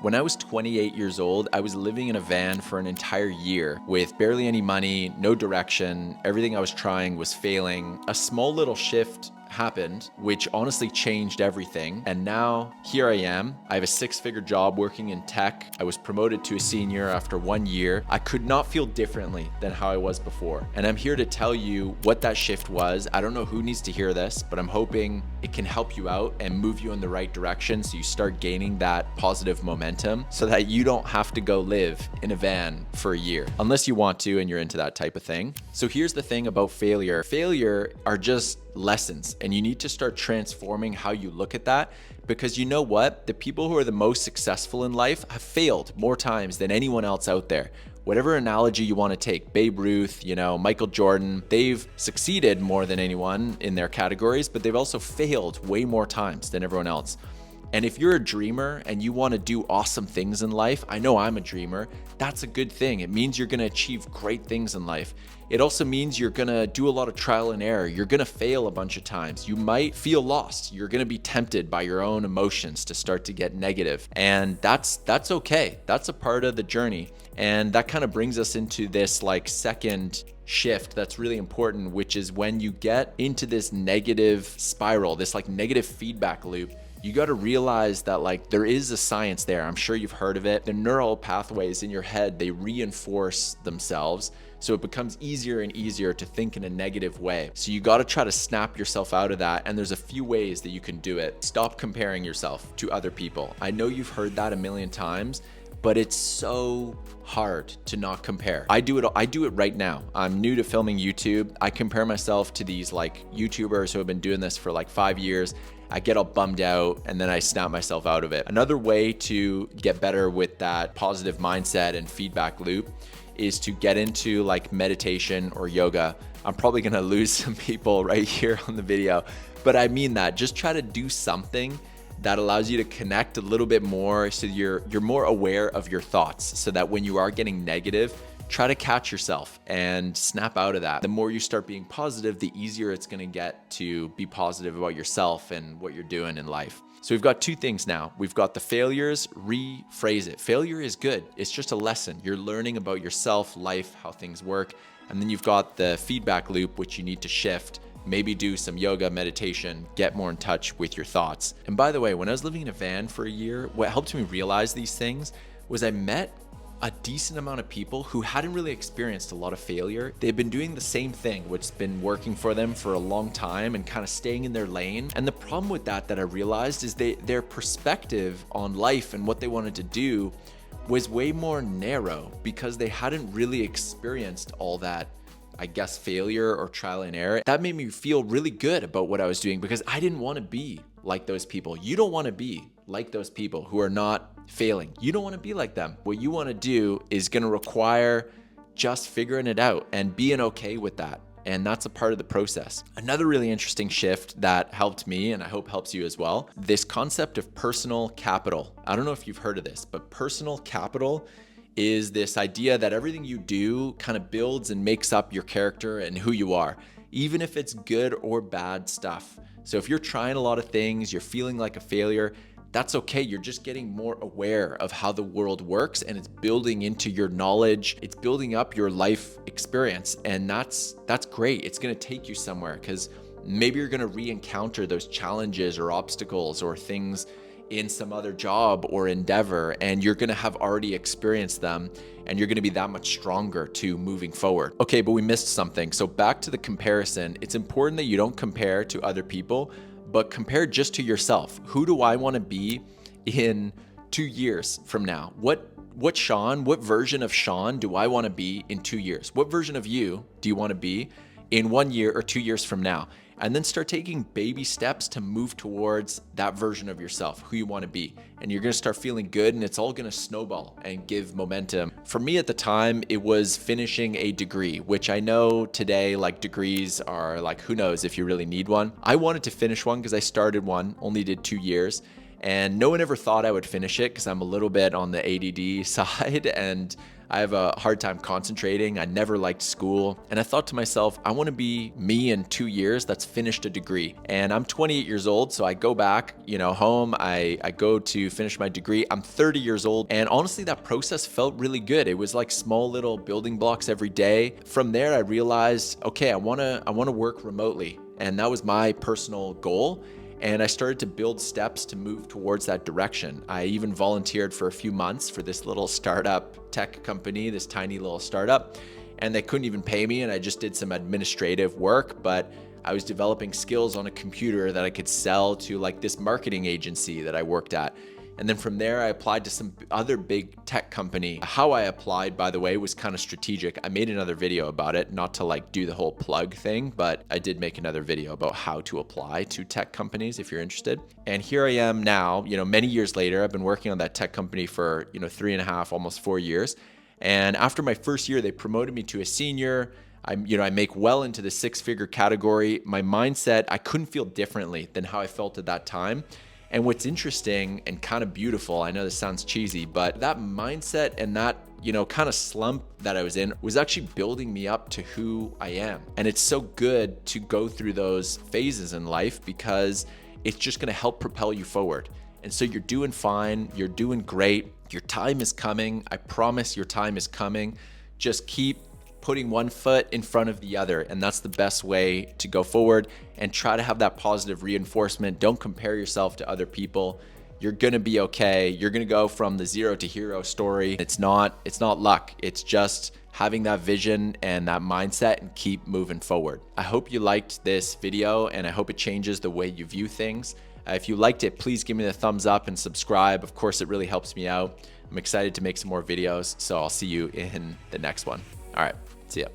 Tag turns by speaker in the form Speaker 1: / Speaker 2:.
Speaker 1: When I was 28 years old, I was living in a van for an entire year with barely any money, no direction. Everything I was trying was failing. A small little shift happened, which honestly changed everything. And now here I am. I have a six-figure job working in tech. I was promoted to a senior after 1 year. I could not feel differently than how I was before. And I'm here to tell you what that shift was. I don't know who needs to hear this, but I'm hoping it can help you out and move you in the right direction so you start gaining that positive momentum so that you don't have to go live in a van for a year, unless you want to and you're into that type of thing. So here's the thing about failure. Failure are just lessons, and you need to start transforming how you look at that, because you know what? The people who are the most successful in life have failed more times than anyone else out there. Whatever analogy you want to take, Babe Ruth, Michael Jordan, they've succeeded more than anyone in their categories, but they've also failed way more times than everyone else. And if you're a dreamer and you want to do awesome things in life, I know I'm a dreamer, that's a good thing. It means you're going to achieve great things in life. It also means you're going to do a lot of trial and error. You're going to fail a bunch of times. You might feel lost. You're going to be tempted by your own emotions to start to get negative. And that's okay. That's a part of the journey. And that kind of brings us into this second shift that's really important, which is when you get into this negative spiral, this negative feedback loop. You got to realize that there is a science there. I'm sure you've heard of it. The neural pathways in your head, they reinforce themselves. So it becomes easier and easier to think in a negative way. So you got to try to snap yourself out of that. And there's a few ways that you can do it. Stop comparing yourself to other people. I know you've heard that a million times, but it's so hard to not compare. I do it right now. I'm new to filming YouTube. I compare myself to these YouTubers who have been doing this for 5 years. I get all bummed out and then I snap myself out of it. Another way to get better with that positive mindset and feedback loop is to get into meditation or yoga. I'm probably gonna lose some people right here on the video, but I mean that. Just try to do something that allows you to connect a little bit more so you're more aware of your thoughts, so that when you are getting negative, try to catch yourself and snap out of that. The more you start being positive, the easier it's gonna get to be positive about yourself and what you're doing in life. So we've got two things now. We've got the failures, rephrase it. Failure is good. It's just a lesson. You're learning about yourself, life, how things work. And then you've got the feedback loop, which you need to shift. Maybe do some yoga, meditation, get more in touch with your thoughts. And by the way, when I was living in a van for a year, what helped me realize these things was I met a decent amount of people who hadn't really experienced a lot of failure. They've been doing the same thing, which has been working for them for a long time and kind of staying in their lane. And the problem with that I realized is their perspective on life and what they wanted to do was way more narrow, because they hadn't really experienced all that, I guess, failure or trial and error. That made me feel really good about what I was doing, because I didn't want to be like those people. You don't want to be like those people who are not failing. You don't want to be like them. What you want to do is going to require just figuring it out and being okay with that. And that's a part of the process. Another really interesting shift that helped me, and I hope helps you as well, this concept of personal capital. I don't know if you've heard of this, but personal capital is this idea that everything you do kind of builds and makes up your character and who you are, even if it's good or bad stuff. So if you're trying a lot of things, you're feeling like a failure, that's okay. You're just getting more aware of how the world works, and it's building into your knowledge. It's building up your life experience, and that's great. It's going to take you somewhere, because maybe you're going to re-encounter those challenges or obstacles or things in some other job or endeavor, and you're gonna have already experienced them, and you're gonna be that much stronger to moving forward. Okay, but we missed something. So back to the comparison. It's important that you don't compare to other people, but compare just to yourself. Who do I wanna be in 2 years from now? What version of Sean do I wanna be in 2 years? What version of you do you wanna be in 1 year or 2 years from now? And then start taking baby steps to move towards that version of yourself, who you want to be. And you're going to start feeling good, and it's all going to snowball and give momentum. For me at the time, it was finishing a degree, which I know today, degrees are who knows if you really need one. I wanted to finish one because I started one, only did 2 years. And no one ever thought I would finish it because I'm a little bit on the ADD side, and I have a hard time concentrating. I never liked school. And I thought to myself, I want to be me in 2 years that's finished a degree. And I'm 28 years old. So I go back, home. I go to finish my degree. I'm 30 years old. And honestly, that process felt really good. It was like small little building blocks every day. From there, I realized, okay, I want to work remotely. And that was my personal goal. And I started to build steps to move towards that direction. I even volunteered for a few months for this little startup tech company, this tiny little startup, and they couldn't even pay me. And I just did some administrative work, but I was developing skills on a computer that I could sell to like this marketing agency that I worked at. And then from there, I applied to some other big tech company. How I applied, by the way, was kind of strategic. I made another video about it, not to like do the whole plug thing, but I did make another video about how to apply to tech companies if you're interested. And here I am now, many years later. I've been working on that tech company for, 3.5, almost 4 years. And after my first year, they promoted me to a senior. I make well into the 6-figure category. My mindset, I couldn't feel differently than how I felt at that time. And what's interesting and kind of beautiful, I know this sounds cheesy, but that mindset and that, kind of slump that I was in was actually building me up to who I am. And it's so good to go through those phases in life because it's just going to help propel you forward. And so you're doing fine. You're doing great. Your time is coming. I promise your time is coming. Just keep putting one foot in front of the other. And that's the best way to go forward, and try to have that positive reinforcement. Don't compare yourself to other people. You're going to be okay. You're going to go from the zero to hero story. It's not luck. It's just having that vision and that mindset and keep moving forward. I hope you liked this video, and I hope it changes the way you view things. If you liked it, please give me the thumbs up and subscribe. Of course, it really helps me out. I'm excited to make some more videos, so I'll see you in the next one. All right, see ya.